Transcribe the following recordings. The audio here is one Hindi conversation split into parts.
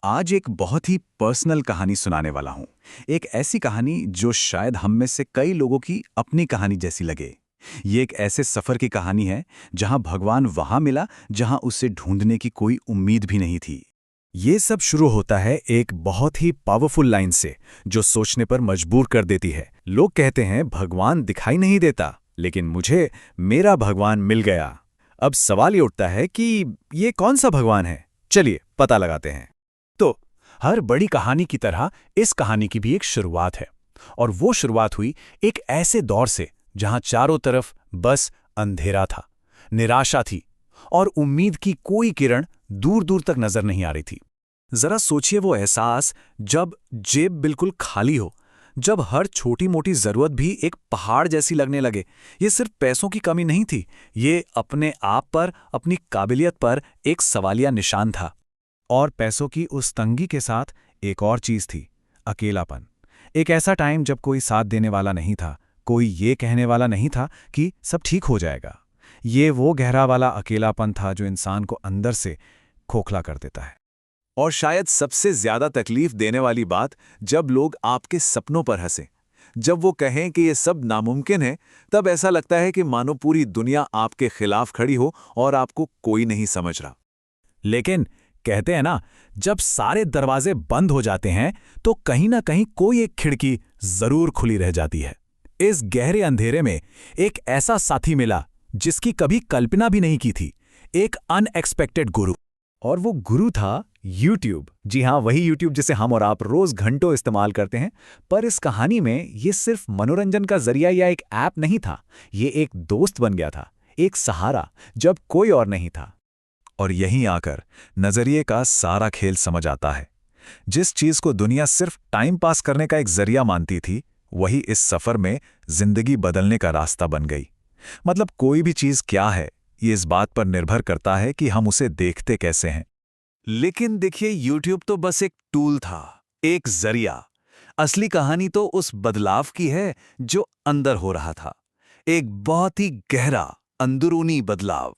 आज एक बहुत ही पर्सनल कहानी सुनाने वाला हूं। एक ऐसी कहानी जो शायद हम में से कई लोगों की अपनी कहानी जैसी लगे। ये एक ऐसे सफर की कहानी है जहां भगवान वहां मिला जहां उसे ढूंढने की कोई उम्मीद भी नहीं थी। ये सब शुरू होता है एक बहुत ही पावरफुल लाइन से जो सोचने पर मजबूर कर देती है। लोग कहते हैं भगवान दिखाई नहीं देता, लेकिन मुझे मेरा भगवान मिल गया। अब सवाल ये उठता है कि ये कौन सा भगवान है? चलिए पता लगाते हैं। तो हर बड़ी कहानी की तरह इस कहानी की भी एक शुरुआत है, और वो शुरुआत हुई एक ऐसे दौर से जहां चारों तरफ बस अंधेरा था, निराशा थी और उम्मीद की कोई किरण दूर दूर तक नजर नहीं आ रही थी। जरा सोचिए वो एहसास जब जेब बिल्कुल खाली हो, जब हर छोटी मोटी जरूरत भी एक पहाड़ जैसी लगने लगे। ये सिर्फ पैसों की कमी नहीं थी, ये अपने आप पर, अपनी काबिलियत पर एक सवालिया निशान था। और पैसों की उस तंगी के साथ एक और चीज थी, अकेलापन। एक ऐसा टाइम जब कोई साथ देने वाला नहीं था, कोई ये कहने वाला नहीं था कि सब ठीक हो जाएगा। ये वो गहरा वाला अकेलापन था जो इंसान को अंदर से खोखला कर देता है। और शायद सबसे ज्यादा तकलीफ देने वाली बात, जब लोग आपके सपनों पर हंसें, जब वो कहें कि ये सब नामुमकिन है, तब ऐसा लगता है कि मानो पूरी दुनिया आपके खिलाफ खड़ी हो और आपको कोई नहीं समझ रहा। लेकिन कहते हैं ना, जब सारे दरवाजे बंद हो जाते हैं तो कहीं ना कहीं कोई एक खिड़की जरूर खुली रह जाती है। इस गहरे अंधेरे में एक ऐसा साथी मिला जिसकी कभी कल्पना भी नहीं की थी, एक अनएक्सपेक्टेड गुरु। और वो गुरु था YouTube। जी हाँ, वही YouTube जिसे हम और आप रोज घंटों इस्तेमाल करते हैं। पर इस कहानी में ये सिर्फ मनोरंजन का जरिया या एक ऐप नहीं था, ये एक दोस्त बन गया था, एक सहारा जब कोई और नहीं था। और यहीं आकर नजरिए का सारा खेल समझ आता है। जिस चीज को दुनिया सिर्फ टाइम पास करने का एक जरिया मानती थी, वही इस सफर में जिंदगी बदलने का रास्ता बन गई। मतलब कोई भी चीज क्या है, ये इस बात पर निर्भर करता है कि हम उसे देखते कैसे हैं। लेकिन देखिए, YouTube तो बस एक टूल था, एक जरिया। असली कहानी तो उस बदलाव की है जो अंदर हो रहा था, एक बहुत ही गहरा अंदरूनी बदलाव।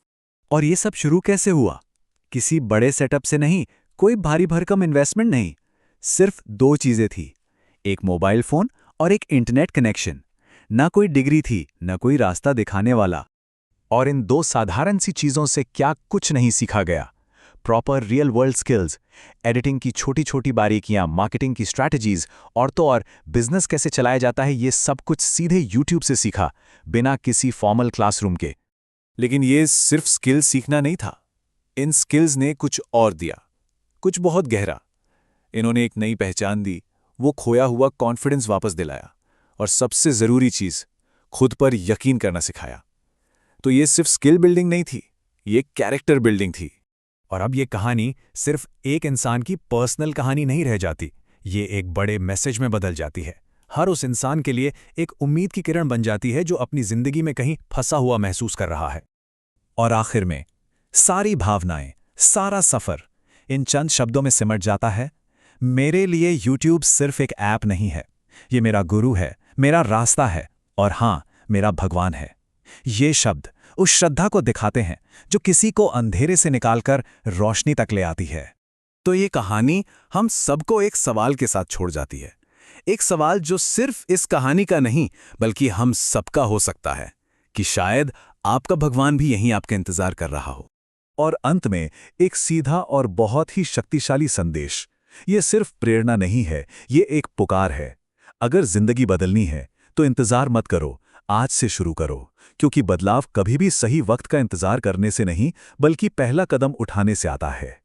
और ये सब शुरू कैसे हुआ? किसी बड़े सेटअप से नहीं, कोई भारी भरकम इन्वेस्टमेंट नहीं। सिर्फ दो चीजें थी, एक मोबाइल फोन और एक इंटरनेट कनेक्शन। ना कोई डिग्री थी, ना कोई रास्ता दिखाने वाला। और इन दो साधारण सी चीजों से क्या कुछ नहीं सीखा गया। Proper real world skills, editing की छोटी छोटी बारीकियां, मार्केटिंग की स्ट्रैटेजीज, और तो और बिजनेस कैसे चलाया जाता है, ये सब कुछ सीधे यूट्यूब से सीखा, बिना किसी फॉर्मल क्लासरूम के। लेकिन ये सिर्फ स्किल्स सीखना नहीं था, इन स्किल्स ने कुछ और दिया, कुछ बहुत गहरा। इन्होंने एक नई पहचान दी, वो खोया हुआ कॉन्फिडेंस वापस दिलाया, और सबसे जरूरी चीज, खुद पर यकीन करना सिखाया। तो ये सिर्फ स्किल बिल्डिंग नहीं थी, ये कैरेक्टर बिल्डिंग थी। और अब ये कहानी सिर्फ एक इंसान की पर्सनल कहानी नहीं रह जाती, ये एक बड़े मैसेज में बदल जाती है। हर उस इंसान के लिए एक उम्मीद की किरण बन जाती है जो अपनी जिंदगी में कहीं फंसा हुआ महसूस कर रहा है। और आखिर में सारी भावनाएं, सारा सफर इन चंद शब्दों में सिमट जाता है। मेरे लिए YouTube सिर्फ एक ऐप नहीं है, ये मेरा गुरु है, मेरा रास्ता है, और हां, मेरा भगवान है। ये शब्द उस श्रद्धा को दिखाते हैं जो किसी को अंधेरे से निकालकर रोशनी तक ले आती है। तो ये कहानी हम सबको एक सवाल के साथ छोड़ जाती है, एक सवाल जो सिर्फ इस कहानी का नहीं बल्कि हम सबका हो सकता है, कि शायद आपका भगवान भी यहीं आपका इंतजार कर रहा हो। और अंत में एक सीधा और बहुत ही शक्तिशाली संदेश, ये सिर्फ प्रेरणा नहीं है, ये एक पुकार है। अगर जिंदगी बदलनी है तो इंतजार मत करो, आज से शुरू करो, क्योंकि बदलाव कभी भी सही वक्त का इंतजार करने से नहीं बल्कि पहला कदम उठाने से आता है।